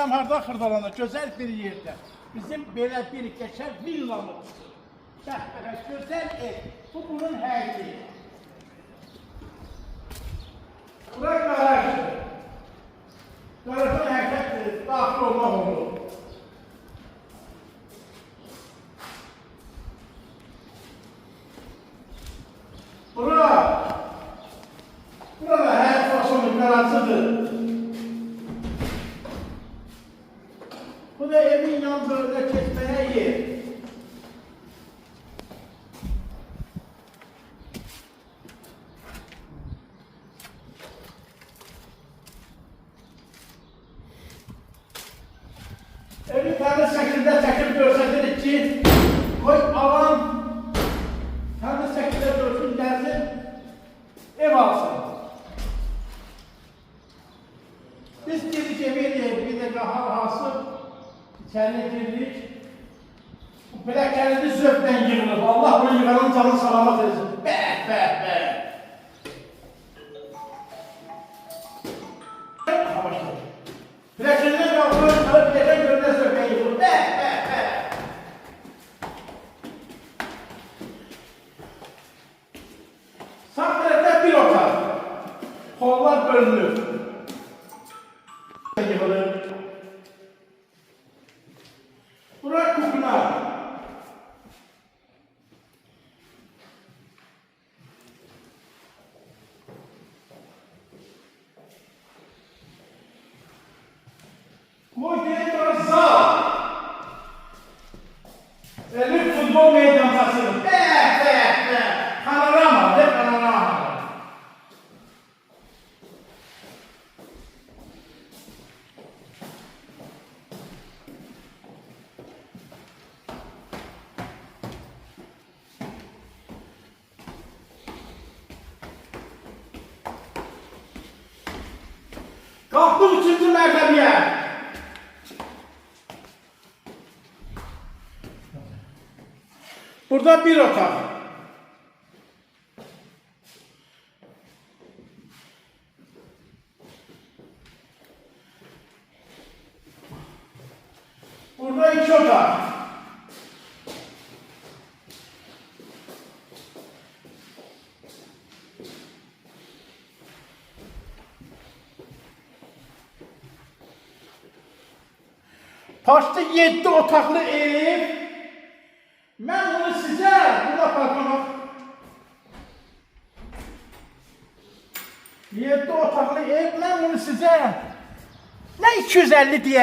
Buram harda Xırdalanda, gözəl bir yerdə. Bizim belə bir qəşəng villamız. Bəh, gözəl ev. Bu bunun həyəti. Bura qarajdır. Qarajın hərəkətdir, daxil olmaq olur. Burada həyat başının qarajıdır. Bu da evin yan bölümünə keçməyə yer. Evi təmiz şəkildə çəkib görsədirik ki, qoy alan təmiz şəkildə görsün, gəlsin, ev alsın. Biz girdik evi eləyək, bir də hal-hası içərinə girdik. Bu pləkəlini zövqlə yığılır. Allah bunu yığanın canını salamat edilsin. Bəh, bəh, bəh. Pləkəlindən qalxıyor, pləkən görünə zövqlə yığılır. Bəh, bəh, bəh. Sağ tərəfdə bir otaq. Hollar bölünür. Yığılır. Bura kukna. Bu geniş zal. Elif futbol meydançası. Panorama, panorama. Kalktım 3. mərtəbəyə. Burada bir otaq. Burada 2 otaq. Taşda 7 otaqlı ev. Mən onu sizə, burada baxmaq. 7 otaqlı ev, mən bunu sizə nə 250 deyəcəm.